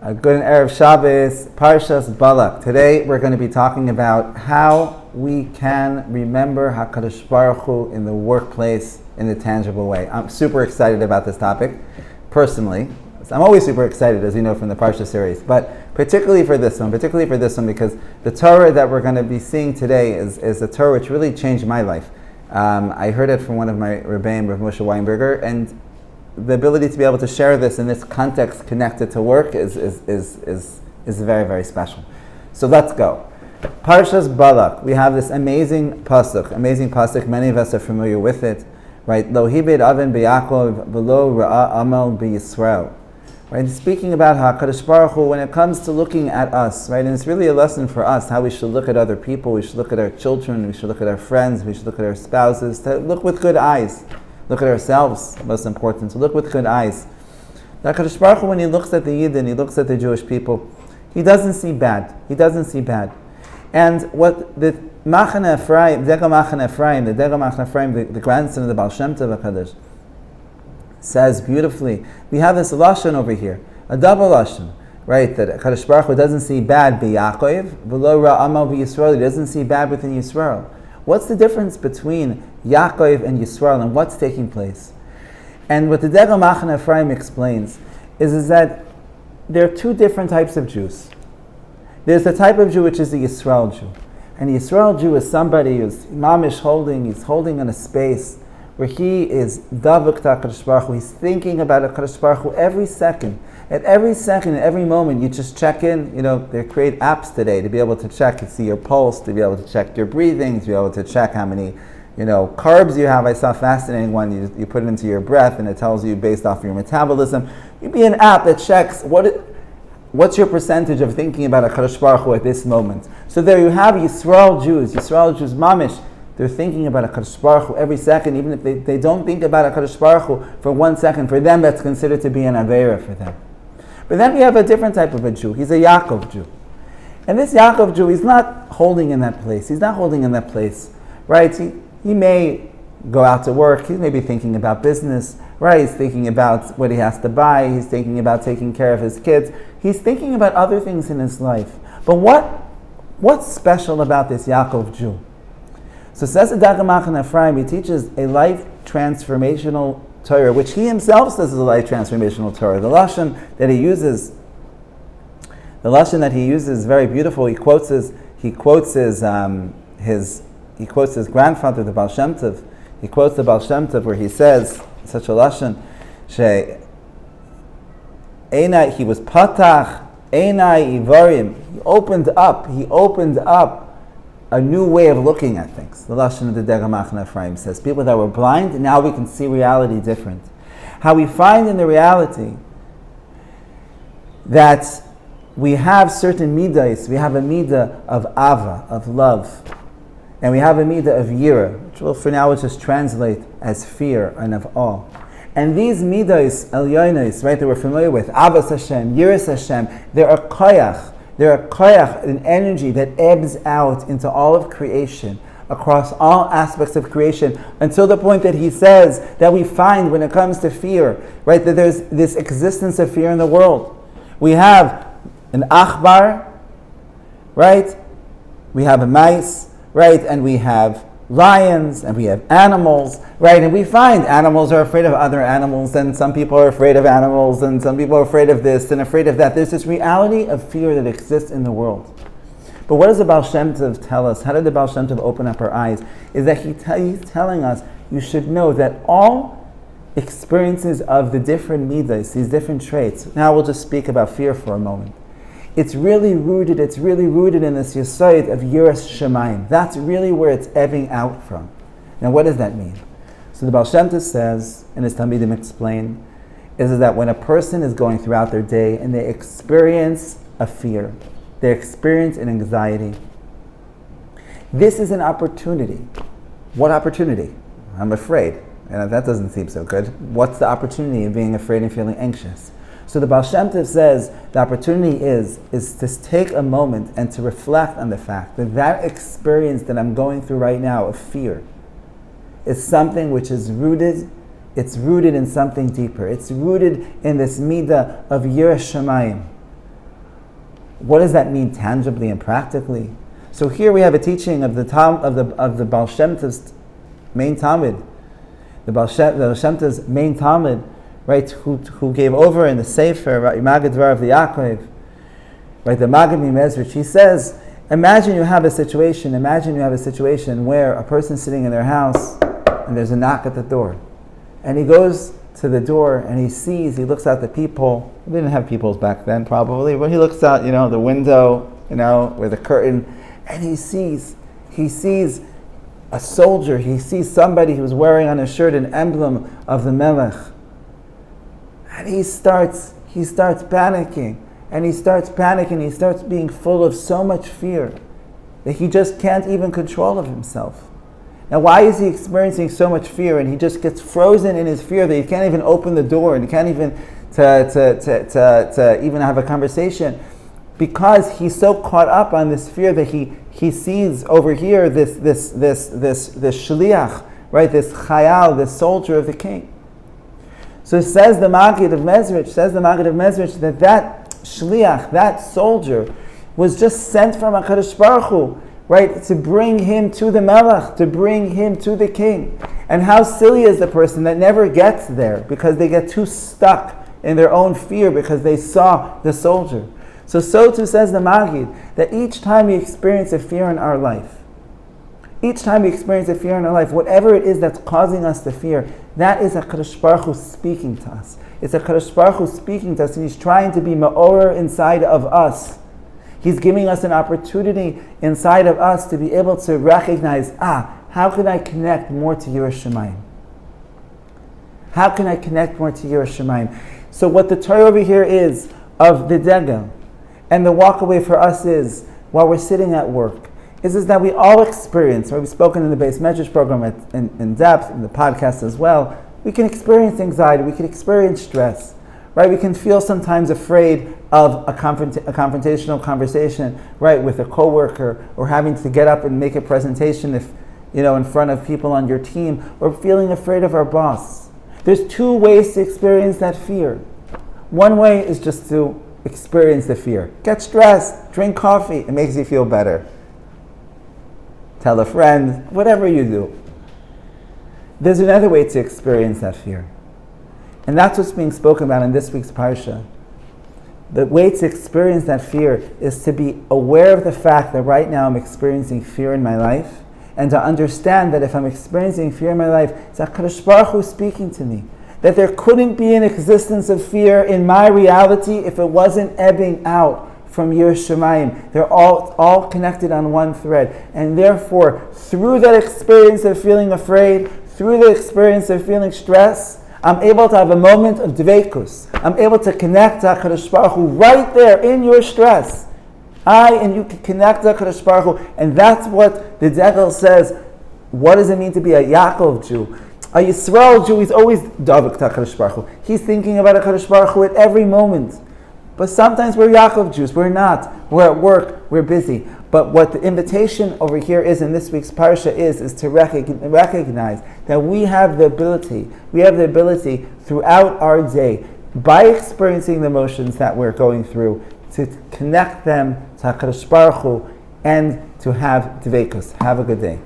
A good Erev Shabbos, Parshat Balak. Today we're going to be talking about how we can remember HaKadosh Baruch Hu in the workplace in a tangible way. I'm super excited about this topic, personally. I'm always super excited, as you know from the Parsha series, but particularly for this one because the Torah that we're going to be seeing today is a Torah which really changed my life. I heard it from one of my Rabbi, Rabbi Moshe Weinberger, and the ability to be able to share this in this context connected to work is very, very special. So let's go. Parshat Balak. We have this amazing pasuk. Many of us are familiar with it, right? Lo hibid aven b'Yaakov v'lo ra'a amal b'Yisrael. Right? Speaking about HaKadosh Baruch Hu when it comes to looking at us, right? And it's really a lesson for us how we should look at other people. We should look at our children. We should look at our friends. We should look at our spouses. To look with good eyes. Look at ourselves, most important, to look with good eyes. The HaKadosh Baruch Hu, when He looks at the Yidden, He looks at the Jewish people, He doesn't see bad. And what the Machane Ephraim, the grandson of the Baal Shem Tov HaKadosh, says beautifully, we have this lashon over here, a double lashon, right? That HaKadosh Baruch Hu doesn't see bad b'Yaakov, v'lo ra'amal b'Yisrael. He doesn't see bad within Yisrael. What's the difference between Yaakov and Yisrael and what's taking place? And what the Degel Machane Ephraim explains is that there are two different types of Jews. There's the type of Jew which is the Yisrael Jew. And the Yisrael Jew is somebody who's mamish holding in a space where he is davuk to HaKadosh Baruch Hu. He's thinking about HaKadosh Baruch Hu every second. At every second, at every moment, you just check in. You know, they create apps today to be able to check, see your pulse, to be able to check your breathing, to be able to check how many, carbs you have. I saw a fascinating one. You put it into your breath, and it tells you based off your metabolism. You'd be an app that checks what's your percentage of thinking about HaKadosh Baruch Hu at this moment. So there you have Yisrael Jews mamish. They're thinking about HaKadosh Baruch Hu every second, even if they don't think about HaKadosh Baruch Hu for 1 second. For them, that's considered to be an Aveira for them. But then we have a different type of a Jew. He's a Yaakov Jew. And this Yaakov Jew, he's not holding in that place. Right? He may go out to work. He may be thinking about business. Right? He's thinking about what he has to buy. He's thinking about taking care of his kids. He's thinking about other things in his life. But what's special about this Yaakov Jew? So says the Degel Machane Ephraim, he teaches a life transformational Torah, which he himself says is a life transformational Torah. The lashon that he uses is very beautiful. He quotes his grandfather, the Baal Shem Tov. He quotes the Baal Shem Tov where he says such a lashon, he was patach einai ivarim. He opened up a new way of looking at things. The lashon of the Degel Machane Ephraim says, people that were blind, now we can see reality different. How we find in the reality that we have certain midas. We have a midah of ava, of love, and we have a midah of yira, which will for now just translate as fear and of awe. And these midas, elyonos, right, that we're familiar with, avas Hashem, yiras Hashem, they're a koyach. They're a koyach, an energy that ebbs out into all of creation, across all aspects of creation, until the point that he says that we find when it comes to fear, right, that there's this existence of fear in the world. We have an achbar, right? We have a mice, right? And we have lions, and we have animals, right? And we find animals are afraid of other animals, and some people are afraid of animals, and some people are afraid of this and afraid of that. There's this reality of fear that exists in the world. But what does the Baal Shem Tov tell us? How did the Baal Shem Tov open up our eyes? Is that he's telling us, you should know that all experiences of the different midas, these different traits. Now we'll just speak about fear for a moment. It's really rooted in this Yesodot of Yiras Shamayim. That's really where it's ebbing out from. Now what does that mean? So the Baal Shem Tov says, and his Talmidim explain, is that when a person is going throughout their day and they experience a fear, they experience an anxiety, this is an opportunity. What opportunity? I'm afraid. And that doesn't seem so good. What's the opportunity of being afraid and feeling anxious? So the Baal Shem Tov says the opportunity is to take a moment and to reflect on the fact that experience that I'm going through right now of fear is something which is rooted, it's rooted in something deeper. It's rooted in this midah of Yiras Shamayim. What does that mean tangibly and practically? So here we have a teaching of the Baal Shem Tov's main Talmud, the Baal Shem Tov's main Talmud, right? Who gave over in the Sefer, right, Magad Dvar of the Yaakov, right? The Magad Mimezrich. He says, imagine you have a situation where a person's sitting in their house and there's a knock at the door, and he goes to the door and he looks out the people. They didn't have peoples back then probably, but he looks out, the window, where the curtain, and he sees a soldier. He sees somebody who's wearing on his shirt an emblem of the Melech, and he starts panicking, and he starts being full of so much fear that he just can't even control of himself. Now, why is he experiencing so much fear, and he just gets frozen in his fear that he can't even open the door and he can't even to even have a conversation? Because he's so caught up on this fear that he sees over here this shliach, right? This chayal, this soldier of the king. So says the Magid of Mezrich, that shliach, that soldier, was just sent from HaKadosh Baruch Hu, right, to bring him to the Melech, to bring him to the king. And how silly is the person that never gets there because they get too stuck in their own fear because they saw the soldier. So too says the Magid, that each time we experience a fear in our life, whatever it is that's causing us to fear, that is HaKadosh Baruch Hu speaking to us. It's HaKadosh Baruch Hu speaking to us, and he's trying to be ma'orer inside of us. He's giving us an opportunity inside of us to be able to recognize, how can I connect more to Yiras Shamayim? How can I connect more to Yiras Shamayim? So what the Torah over here is of the Degel, and the walkaway for us is, while we're sitting at work, is that we all experience, right? We've spoken in the base measures program in depth, in the podcast as well, we can experience anxiety, we can experience stress, right? We can feel sometimes afraid of a confrontational conversation, right, with a coworker, or having to get up and make a presentation in front of people on your team, or feeling afraid of our boss. There's two ways to experience that fear. One way is just to experience the fear. Get stressed, drink coffee, it makes you feel better. Tell a friend, whatever you do. There's another way to experience that fear. And that's what's being spoken about in this week's Parsha. The way to experience that fear is to be aware of the fact that right now I'm experiencing fear in my life, and to understand that if I'm experiencing fear in my life, it's HaKadosh Baruch Hu speaking to me. That there couldn't be an existence of fear in my reality if it wasn't ebbing out from Yiras Shamayim. They're all connected on one thread. And therefore, through that experience of feeling afraid, through the experience of feeling stress, I'm able to have a moment of dveikus. I'm able to connect to HaKadosh Baruch Hu right there in your stress. I and you can connect to HaKadosh Baruch Hu. And that's what the Degel says. What does it mean to be a Yaakov Jew? A Yisrael Jew is always davik to HaKadosh Baruch Hu. He's thinking about HaKadosh Baruch Hu at every moment. But sometimes we're Yaakov Jews, we're not. We're at work, we're busy. But what the invitation over here is in this week's Parsha is to recognize that we have the ability throughout our day, by experiencing the emotions that we're going through, to connect them to HaKadosh Baruch Hu and to have dveikus. Have a good day.